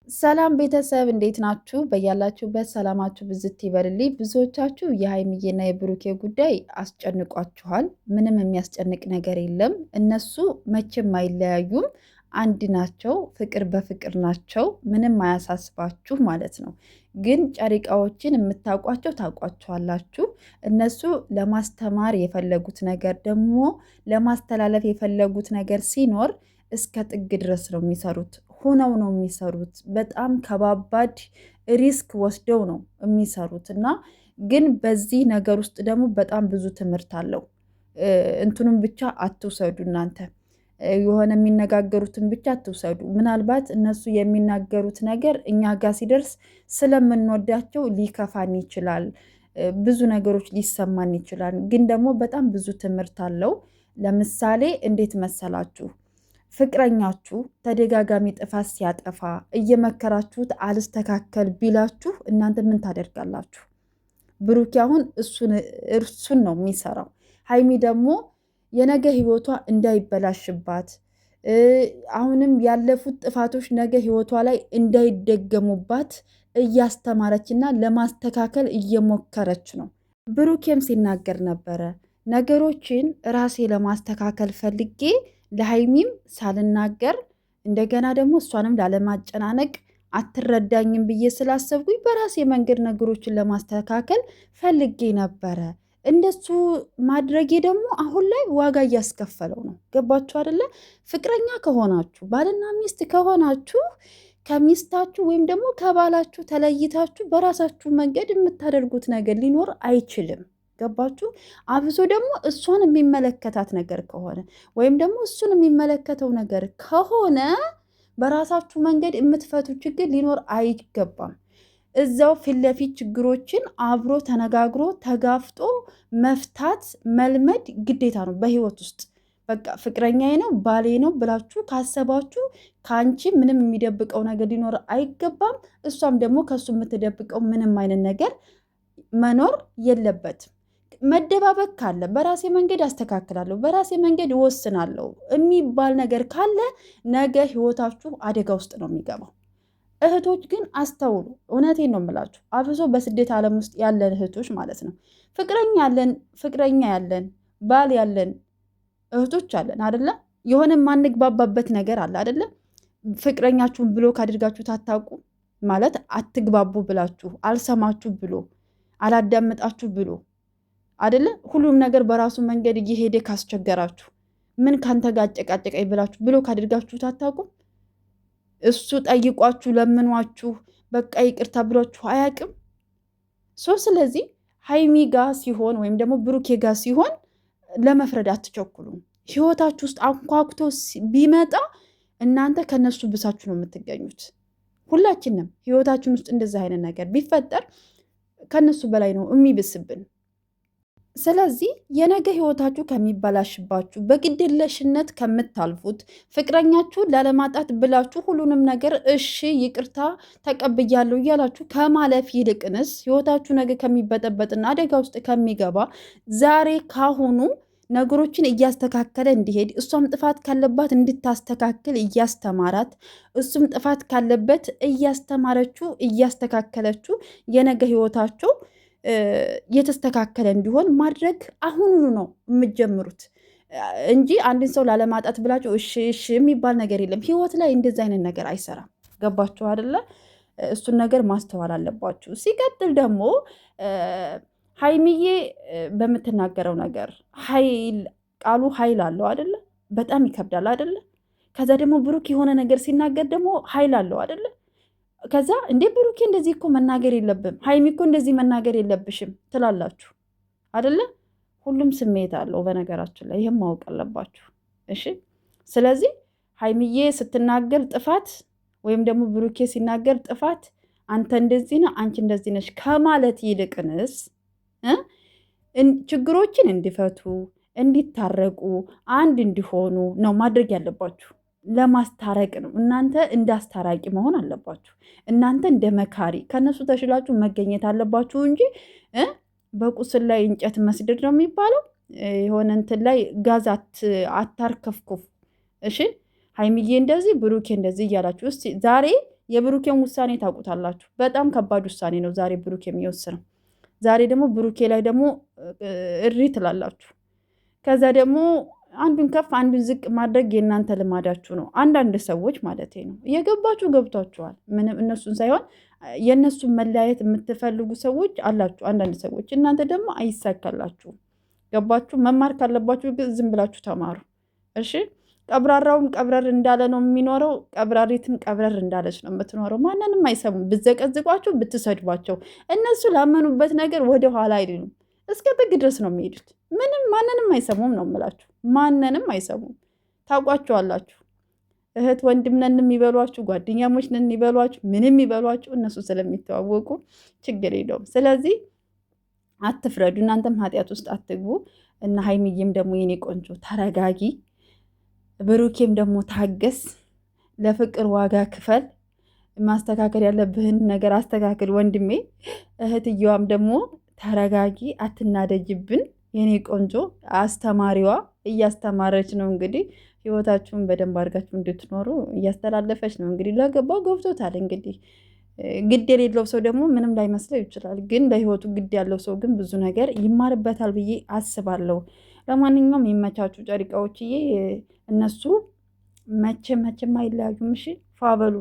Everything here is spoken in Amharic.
ሰላም ቤተሰብ እንዴት ናችሁ? በያላችሁበት ሰላማችሁ ብዝት ይበልልኝ። ብዙዎቻችሁ የሀይሚዬና የብሩኬ ጉዳይ አስጨንቋችኋል። ምንም የሚያስጨንቅ ነገር የለም። እነሱ መቼም አይለያዩም፣ አንድ ናቸው። ፍቅር በፍቅር ናቸው። ምንም አያሳስባችሁ ማለት ነው። ግን ጨሪቃዎችን የምታውቋቸው ታውቋቸዋላችሁ። እነሱ ለማስተማር የፈለጉት ነገር ደግሞ ለማስተላለፍ የፈለጉት ነገር ሲኖር እስከ ጥግ ድረስ ነው የሚሰሩት። ሆነው ነው የሚሰሩት። በጣም ከባባድ ሪስክ ወስደው ነው የሚሰሩት እና ግን በዚህ ነገር ውስጥ ደግሞ በጣም ብዙ ትምህርት አለው። እንትኑን ብቻ አትውሰዱ እናንተ የሆነ የሚነጋገሩትን ብቻ አትውሰዱ። ምናልባት እነሱ የሚናገሩት ነገር እኛ ጋር ሲደርስ ስለምንወዳቸው ሊከፋን ይችላል፣ ብዙ ነገሮች ሊሰማን ይችላል። ግን ደግሞ በጣም ብዙ ትምህርት አለው። ለምሳሌ እንዴት መሰላችሁ? ፍቅረኛችሁ ተደጋጋሚ ጥፋት ሲያጠፋ እየመከራችሁት አልስተካከል ቢላችሁ እናንተ ምን ታደርጋላችሁ? ብሩኬ አሁን እርሱን ነው የሚሰራው። ሀይሚ ደግሞ የነገ ህይወቷ እንዳይበላሽባት አሁንም ያለፉት ጥፋቶች ነገ ህይወቷ ላይ እንዳይደገሙባት እያስተማረች እና ለማስተካከል እየሞከረች ነው። ብሩኬም ሲናገር ነበረ ነገሮችን ራሴ ለማስተካከል ፈልጌ ለሀይሚም ሳልናገር እንደገና ደግሞ እሷንም ላለማጨናነቅ አትረዳኝም ብዬ ስላሰብኩኝ በራሴ መንገድ ነገሮችን ለማስተካከል ፈልጌ ነበረ። እንደሱ ማድረጌ ደግሞ አሁን ላይ ዋጋ እያስከፈለው ነው። ገባችሁ አይደለ? ፍቅረኛ ከሆናችሁ ባልና ሚስት ከሆናችሁ ከሚስታችሁ ወይም ደግሞ ከባላችሁ ተለይታችሁ በራሳችሁ መንገድ የምታደርጉት ነገር ሊኖር አይችልም። ገባችሁ? አብሶ ደግሞ እሷን የሚመለከታት ነገር ከሆነ ወይም ደግሞ እሱን የሚመለከተው ነገር ከሆነ በራሳችሁ መንገድ የምትፈቱ ችግር ሊኖር አይገባም። እዛው ፊት ለፊት ችግሮችን አብሮ ተነጋግሮ ተጋፍጦ መፍታት መልመድ ግዴታ ነው በህይወት ውስጥ። በቃ ፍቅረኛዬ ነው ባሌ ነው ብላችሁ ካሰባችሁ ከአንቺ ምንም የሚደብቀው ነገር ሊኖር አይገባም። እሷም ደግሞ ከእሱ የምትደብቀው ምንም አይነት ነገር መኖር የለበትም። መደባበቅ ካለ በራሴ መንገድ አስተካክላለሁ፣ በራሴ መንገድ እወስናለሁ የሚባል ነገር ካለ ነገ ህይወታችሁ አደጋ ውስጥ ነው የሚገባው። እህቶች ግን አስተውሉ። እውነቴን ነው የምላችሁ፣ አብሶ በስደት ዓለም ውስጥ ያለን እህቶች ማለት ነው። ፍቅረኛ ያለን ባል ያለን እህቶች አለን አደለ? የሆነ ማንግባባበት ነገር አለ አደለ? ፍቅረኛችሁን ብሎክ አድርጋችሁ ታታውቁ ማለት አትግባቡ ብላችሁ አልሰማችሁ ብሎ አላዳመጣችሁ ብሎ አደለ? ሁሉም ነገር በራሱ መንገድ እየሄደ ካስቸገራችሁ ምን ካንተ ጋር አጨቃጨቀኝ ብላችሁ ብሎክ አድርጋችሁ ታታውቁም? እሱ ጠይቋችሁ ለምኗችሁ በቃ ይቅርታ ብሏችሁ አያውቅም። ስለዚህ ሀይሚ ጋ ሲሆን ወይም ደግሞ ብሩኬ ጋ ሲሆን ለመፍረድ አትቸኩሉም። ህይወታችሁ ውስጥ አንኳኩቶ ቢመጣ እናንተ ከነሱ ብሳችሁ ነው የምትገኙት። ሁላችንም ህይወታችን ውስጥ እንደዚህ አይነት ነገር ቢፈጠር ከነሱ በላይ ነው የሚብስብን። ስለዚህ የነገ ህይወታችሁ ከሚበላሽባችሁ በግድለሽነት ከምታልፉት ፍቅረኛችሁን ላለማጣት ብላችሁ ሁሉንም ነገር እሺ ይቅርታ ተቀብያለሁ እያላችሁ ከማለፍ ይልቅንስ ህይወታችሁ ነገ ከሚበጠበጥና አደጋ ውስጥ ከሚገባ ዛሬ ካሁኑ ነገሮችን እያስተካከለ እንዲሄድ እሷም ጥፋት ካለባት እንድታስተካክል እያስተማራት እሱም ጥፋት ካለበት እያስተማረችው እያስተካከለችው የነገ ህይወታችሁ የተስተካከለ እንዲሆን ማድረግ አሁኑኑ ነው የምትጀምሩት እንጂ አንድን ሰው ላለማጣት ብላችሁ እሺ እሺ የሚባል ነገር የለም። ህይወት ላይ እንደዚ አይነት ነገር አይሰራም። ገባችሁ አይደለ? እሱን ነገር ማስተዋል አለባችሁ። ሲቀጥል ደግሞ ሀይሚዬ በምትናገረው ነገር ቃሉ ኃይል አለው አይደለ? በጣም ይከብዳል አይደለ? ከዛ ደግሞ ብሩክ የሆነ ነገር ሲናገር ደግሞ ኃይል አለው አይደለ? ከዛ እንዴ ብሩኬ እንደዚህ እኮ መናገር የለብም ሀይሚ እኮ እንደዚህ መናገር የለብሽም ትላላችሁ አደለ? ሁሉም ስሜት አለው በነገራችን ላይ ይህም ማወቅ አለባችሁ። እሺ፣ ስለዚህ ሀይሚዬ ስትናገር ጥፋት ወይም ደግሞ ብሩኬ ሲናገር ጥፋት አንተ እንደዚህ ነው አንቺ እንደዚህ ነሽ ከማለት ይልቅንስ ችግሮችን እንዲፈቱ እንዲታረቁ አንድ እንዲሆኑ ነው ማድረግ ያለባችሁ። ለማስታረቅ ነው። እናንተ እንዳስታራቂ መሆን አለባችሁ። እናንተ እንደ መካሪ ከነሱ ተሽላችሁ መገኘት አለባችሁ እንጂ በቁስል ላይ እንጨት መስደድ ነው የሚባለው። የሆነ እንትን ላይ ጋዝ አታርከፍኩፍ። እሺ ሀይሚዬ እንደዚህ ብሩኬ እንደዚህ እያላችሁ እስቲ ዛሬ የብሩኬን ውሳኔ ታውቁታላችሁ። በጣም ከባድ ውሳኔ ነው ዛሬ ብሩኬ የሚወስነው። ዛሬ ደግሞ ብሩኬ ላይ ደግሞ እሪ ትላላችሁ። ከዛ ደግሞ አንዱን ከፍ አንዱን ዝቅ ማድረግ የእናንተ ልማዳችሁ ነው። አንዳንድ ሰዎች ማለት ነው እየገባችሁ ገብቷችኋል። ምንም እነሱን ሳይሆን የእነሱን መለያየት የምትፈልጉ ሰዎች አላችሁ። አንዳንድ ሰዎች እናንተ ደግሞ አይሳካላችሁም። ገባችሁ? መማር ካለባችሁ ዝም ብላችሁ ተማሩ። እሺ። ቀብራራውም ቀብረር እንዳለ ነው የሚኖረው። ቀብራሪትም ቀብረር እንዳለች ነው የምትኖረው። ማንንም አይሰሙም። ብትዘቀዝቋቸው፣ ብትሰድቧቸው እነሱ ላመኑበት ነገር ወደ ኋላ አይደሉም። እስከ ጥግ ድረስ ነው የሚሄዱት። ምንም ማንንም አይሰሙም ነው የምላችሁ። ማንንም አይሰሙም። ታውቋቸዋላችሁ። እህት ወንድም ነን የሚበሏችሁ፣ ጓደኛሞች ነን የሚበሏችሁ፣ ምንም የሚበሏችሁ እነሱ ስለሚተዋወቁ ችግር የለውም። ስለዚህ አትፍረዱ። እናንተም ኃጢአት ውስጥ አትግቡ። እና ሀይሚዬም ደግሞ የኔ ቆንጆ ተረጋጊ። ብሩኬም ደግሞ ታገስ። ለፍቅር ዋጋ ክፈል። ማስተካከል ያለብህን ነገር አስተካክል ወንድሜ። እህትየዋም ደግሞ ተረጋጊ፣ አትናደጅብን። የኔ ቆንጆ አስተማሪዋ እያስተማረች ነው እንግዲህ ህይወታችሁን በደንብ አድርጋችሁ እንድትኖሩ እያስተላለፈች ነው። እንግዲህ ለገባው ገብቶታል። እንግዲህ ግድ የሌለው ሰው ደግሞ ምንም ላይመስለው ይችላል። ግን ለህይወቱ ግድ ያለው ሰው ግን ብዙ ነገር ይማርበታል ብዬ አስባለሁ። ለማንኛውም የመቻቹ ጨሪቃዎችዬ፣ እነሱ መቼም አይለያዩም። እሺ ፋበሉ